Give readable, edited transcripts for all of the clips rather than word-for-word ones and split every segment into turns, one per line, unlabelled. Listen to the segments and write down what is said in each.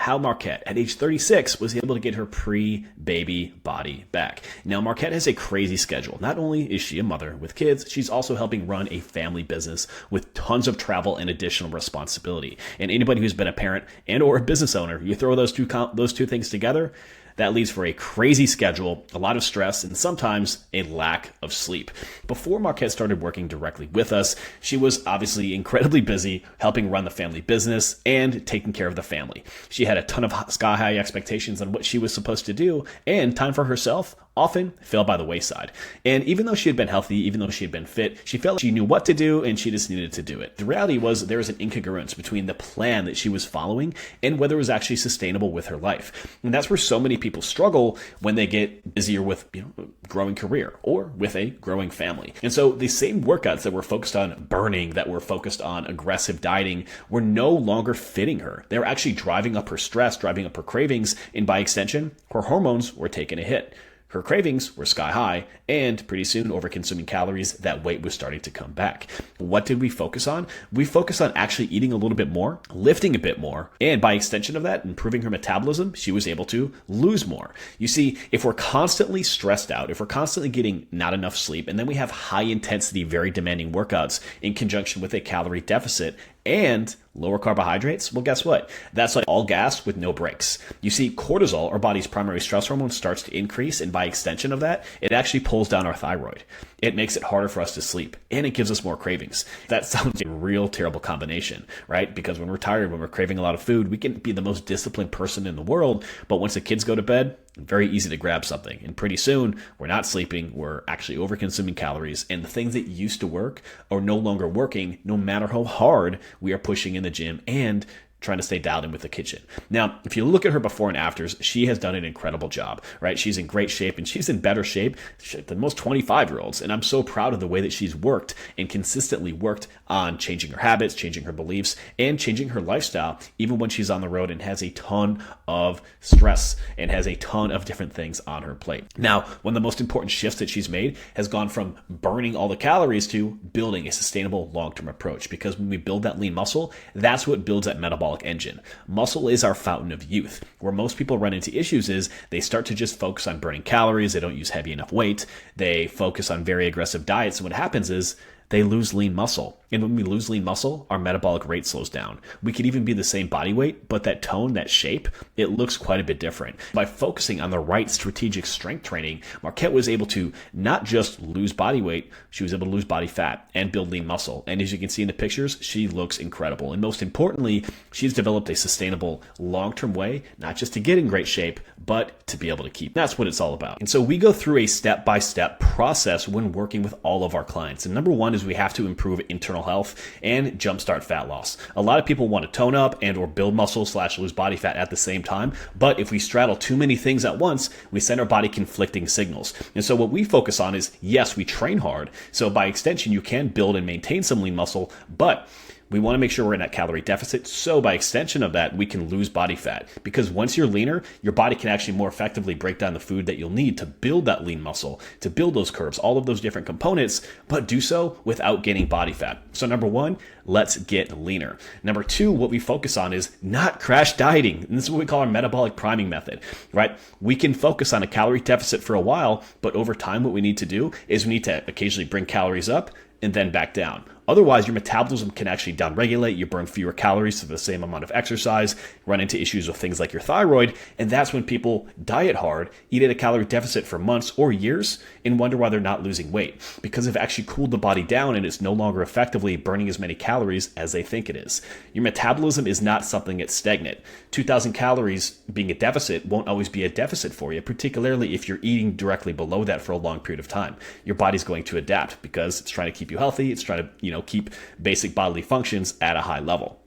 how Marquette, at age 36, was able to get her pre-baby body back. Now, Marquette has a crazy schedule. Not only is she a mother with kids, she's also helping run a family business with tons of travel and additional responsibility. And anybody who's been a parent and or a business owner, you throw those two things together, that leads for a crazy schedule, a lot of stress, and sometimes a lack of sleep. Before Marquette started working directly with us, she was obviously incredibly busy helping run the family business and taking care of the family. She had a ton of sky-high expectations on what she was supposed to do, and time for herself often fell by the wayside. And even though she had been healthy, even though she had been fit, she felt like she knew what to do and she just needed to do it. The reality was there was an incongruence between the plan that she was following and whether it was actually sustainable with her life. And that's where so many people struggle when they get busier with a growing career or with a growing family. And so the same workouts that were focused on burning, that were focused on aggressive dieting, were no longer fitting her. They were actually driving up her stress, driving up her cravings, and by extension, her hormones were taking a hit. Her cravings were sky high, and pretty soon, over-consuming calories, that weight was starting to come back. What did we focus on? We focused on actually eating a little bit more, lifting a bit more, and by extension of that, improving her metabolism, she was able to lose more. You see, if we're constantly stressed out, if we're constantly getting not enough sleep, and then we have high-intensity, very demanding workouts in conjunction with a calorie deficit, and lower carbohydrates, well, guess what? That's like all gas with no brakes. You see, cortisol, our body's primary stress hormone, starts to increase, and by extension of that, it actually pulls down our thyroid. It makes it harder for us to sleep, and it gives us more cravings. That sounds like a real terrible combination, right? Because when we're tired, when we're craving a lot of food, we can be the most disciplined person in the world, but once the kids go to bed, very easy to grab something. And pretty soon, we're not sleeping, we're actually over-consuming calories, and the things that used to work are no longer working, no matter how hard we are pushing in the gym and trying to stay dialed in with the kitchen. Now, if you look at her before and afters, she has done an incredible job, right? She's in great shape, and she's in better shape than most 25-year-olds. And I'm so proud of the way that she's worked and consistently worked on changing her habits, changing her beliefs, and changing her lifestyle, even when she's on the road and has a ton of stress and has a ton of different things on her plate. Now, one of the most important shifts that she's made has gone from burning all the calories to building a sustainable long-term approach. Because when we build that lean muscle, that's what builds that metabolic engine. Muscle is our fountain of youth. Where most people run into issues is they start to just focus on burning calories. They don't use heavy enough weight. They focus on very aggressive diets. And what happens is they lose lean muscle. And when we lose lean muscle, our metabolic rate slows down. We could even be the same body weight, but that tone, that shape, it looks quite a bit different. By focusing on the right strategic strength training, Marquette was able to not just lose body weight, she was able to lose body fat and build lean muscle. And as you can see in the pictures, she looks incredible. And most importantly, she's developed a sustainable long-term way, not just to get in great shape, but to be able to keep. That's what it's all about. And so we go through a step-by-step process when working with all of our clients. And number one is we have to improve internal health and jumpstart fat loss. A lot of people want to tone up and or build muscle / lose body fat at the same time. But if we straddle too many things at once, we send our body conflicting signals. And so what we focus on is, yes, we train hard. So by extension, you can build and maintain some lean muscle, but we want to make sure we're in that calorie deficit. So by extension of that, we can lose body fat, because once you're leaner, your body can actually more effectively break down the food that you'll need to build that lean muscle, to build those curves, all of those different components, but do so without gaining body fat. So number one, let's get leaner. Number two, what we focus on is not crash dieting. And this is what we call our metabolic priming method, right? We can focus on a calorie deficit for a while, but over time, what we need to do is we need to occasionally bring calories up and then back down. Otherwise, your metabolism can actually downregulate. You burn fewer calories for the same amount of exercise, run into issues with things like your thyroid. And that's when people diet hard, eat at a calorie deficit for months or years, and wonder why they're not losing weight. Because they've actually cooled the body down and it's no longer effectively burning as many calories as they think it is. Your metabolism is not something that's stagnant. 2,000 calories being a deficit won't always be a deficit for you, particularly if you're eating directly below that for a long period of time. Your body's going to adapt because it's trying to keep you healthy. It's trying to, keep basic bodily functions at a high level.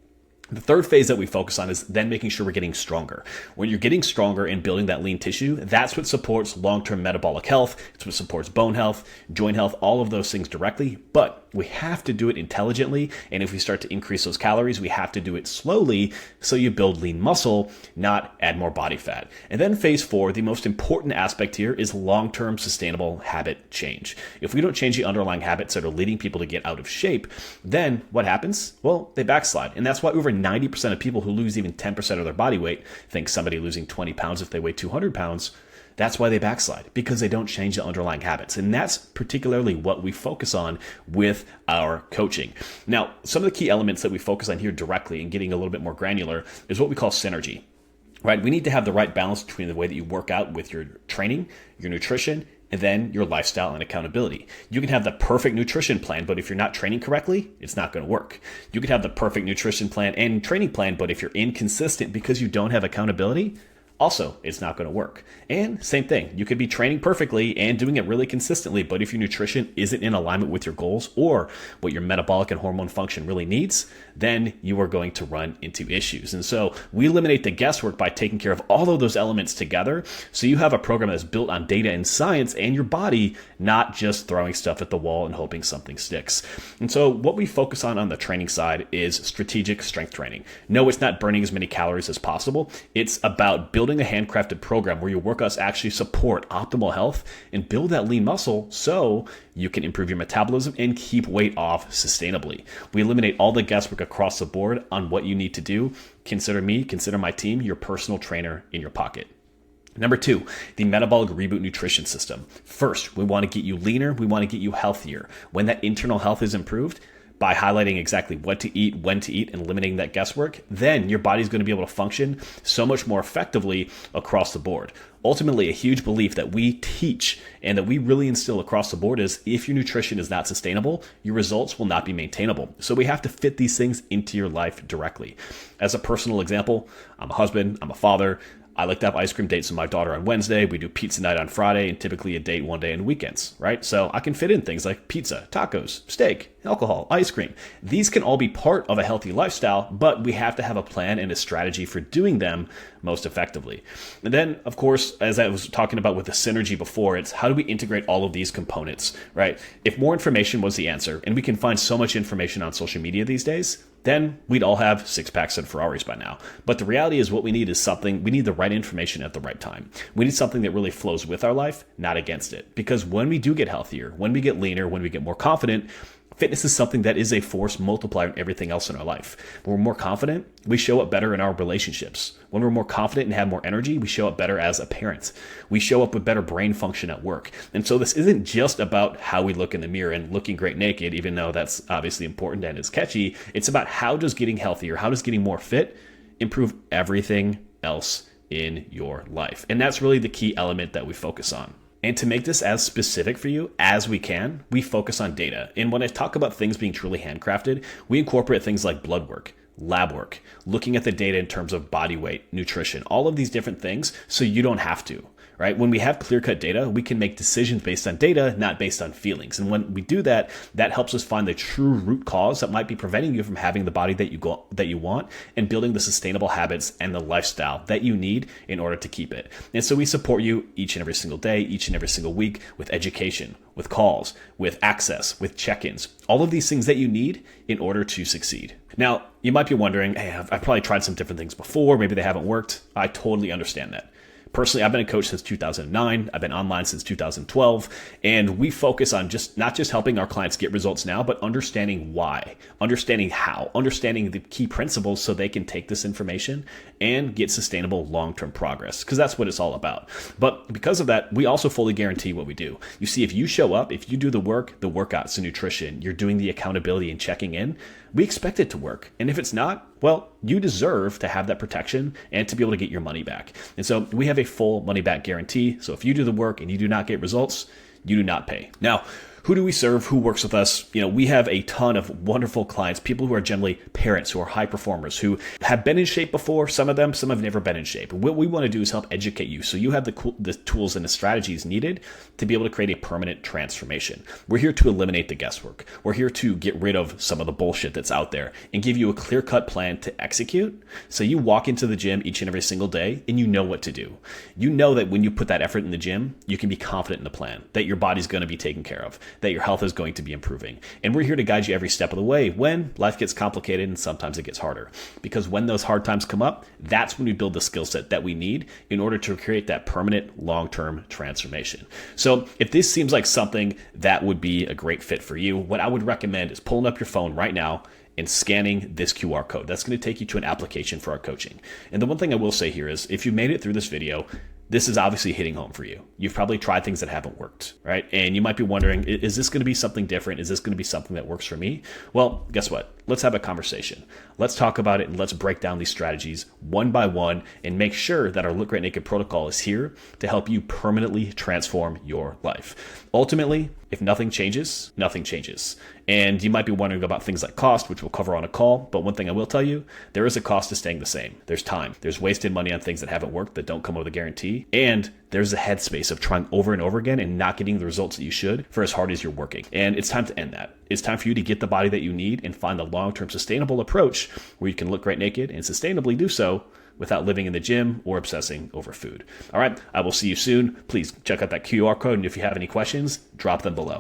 The third phase that we focus on is then making sure we're getting stronger. When you're getting stronger and building that lean tissue, that's what supports long-term metabolic health. It's what supports bone health, joint health, all of those things directly. But but we have to do it intelligently. And if we start to increase those calories, we have to do it slowly so you build lean muscle, not add more body fat. And then phase 4, the most important aspect here is long-term sustainable habit change. If we don't change the underlying habits that are leading people to get out of shape, then what happens? Well, they backslide. And that's why over 90% of people who lose even 10% of their body weight think somebody losing 20 pounds if they weigh 200 pounds. That's why they backslide, because they don't change the underlying habits. And that's particularly what we focus on with our coaching. Now, some of the key elements that we focus on here directly and getting a little bit more granular is what we call synergy, right? We need to have the right balance between the way that you work out with your training, your nutrition, and then your lifestyle and accountability. You can have the perfect nutrition plan, but if you're not training correctly, it's not going to work. You can have the perfect nutrition plan and training plan, but if you're inconsistent because you don't have accountability, also, it's not going to work. And same thing, you could be training perfectly and doing it really consistently, but if your nutrition isn't in alignment with your goals or what your metabolic and hormone function really needs, then you are going to run into issues. And so we eliminate the guesswork by taking care of all of those elements together. So you have a program that's built on data and science and your body, not just throwing stuff at the wall and hoping something sticks. And so what we focus on the training side is strategic strength training. No, it's not burning as many calories as possible. It's about building a handcrafted program where your workouts actually support optimal health and build that lean muscle so you can improve your metabolism and keep weight off sustainably. We eliminate all the guesswork across the board on what you need to do. Consider me, consider my team, your personal trainer in your pocket. Number 2, the metabolic reboot nutrition system. First, we want to get you leaner. We want to get you healthier. When that internal health is improved, by highlighting exactly what to eat, when to eat, and eliminating that guesswork, then your body's going to be able to function so much more effectively across the board. Ultimately, a huge belief that we teach and that we really instill across the board is if your nutrition is not sustainable, your results will not be maintainable. So we have to fit these things into your life directly. As a personal example, I'm a husband, I'm a father. I like to have ice cream dates with my daughter on Wednesday. We do pizza night on Friday and typically a date one day on weekends, right? So I can fit in things like pizza, tacos, steak, alcohol, ice cream. These can all be part of a healthy lifestyle, but we have to have a plan and a strategy for doing them most effectively. And then, of course, as I was talking about with the synergy before, it's how do we integrate all of these components, right? If more information was the answer, and we can find so much information on social media these days, then we'd all have six-packs and Ferraris by now. But the reality is what we need is we need the right information at the right time. We need something that really flows with our life, not against it. Because when we do get healthier, when we get leaner, when we get more confident, fitness is something that is a force multiplier in everything else in our life. When we're more confident, we show up better in our relationships. When we're more confident and have more energy, we show up better as a parent. We show up with better brain function at work. And so this isn't just about how we look in the mirror and looking great naked, even though that's obviously important and is catchy. It's about how does getting healthier, how does getting more fit improve everything else in your life. And that's really the key element that we focus on. And to make this as specific for you as we can, we focus on data. And when I talk about things being truly handcrafted, we incorporate things like blood work, lab work, looking at the data in terms of body weight, nutrition, all of these different things so you don't have to. Right? When we have clear-cut data, we can make decisions based on data, not based on feelings. And when we do that, that helps us find the true root cause that might be preventing you from having the body that you want and building the sustainable habits and the lifestyle that you need in order to keep it. And so we support you each and every single day, each and every single week with education, with calls, with access, with check-ins, all of these things that you need in order to succeed. Now, you might be wondering, hey, I've probably tried some different things before. Maybe they haven't worked. I totally understand that. Personally, I've been a coach since 2009. I've been online since 2012. And we focus on not just helping our clients get results now, but understanding why, understanding how, understanding the key principles so they can take this information and get sustainable long-term progress, because that's what it's all about. But because of that, we also fully guarantee what we do. You see, if you show up, if you do the work, the workouts, the nutrition, you're doing the accountability and checking in, we expect it to work. And if it's not, well, you deserve to have that protection and to be able to get your money back. And so we have a full money back guarantee. So if you do the work and you do not get results, you do not pay. Now, who do we serve? Who works with us? We have a ton of wonderful clients, people who are generally parents, who are high performers, who have been in shape before. Some have never been in shape. What we want to do is help educate you so you have the tools and the strategies needed to be able to create a permanent transformation. We're here to eliminate the guesswork. We're here to get rid of some of the bullshit that's out there and give you a clear-cut plan to execute so you walk into the gym each and every single day and you know what to do. You know that when you put that effort in the gym, you can be confident in the plan, that your body's going to be taken care of, that your health is going to be improving. And we're here to guide you every step of the way when life gets complicated and sometimes it gets harder. Because when those hard times come up, that's when we build the skill set that we need in order to create that permanent long-term transformation. So if this seems like something that would be a great fit for you, what I would recommend is pulling up your phone right now and scanning this QR code. That's going to take you to an application for our coaching. And the one thing I will say here is if you made it through this video, this is obviously hitting home for you. You've probably tried things that haven't worked, right? And you might be wondering, is this going to be something different? Is this going to be something that works for me? Well, guess what? Let's have a conversation. Let's talk about it and let's break down these strategies one by one and make sure that our Look Great Naked protocol is here to help you permanently transform your life. Ultimately, if nothing changes, nothing changes. And you might be wondering about things like cost, which we'll cover on a call. But one thing I will tell you, there is a cost to staying the same. There's time. There's wasted money on things that haven't worked, that don't come with a guarantee. And there's a headspace of trying over and over again and not getting the results that you should for as hard as you're working. And it's time to end that. It's time for you to get the body that you need and find the long-term sustainable approach where you can look great naked and sustainably do so without living in the gym or obsessing over food. All right, I will see you soon. Please check out that QR code. And if you have any questions, drop them below.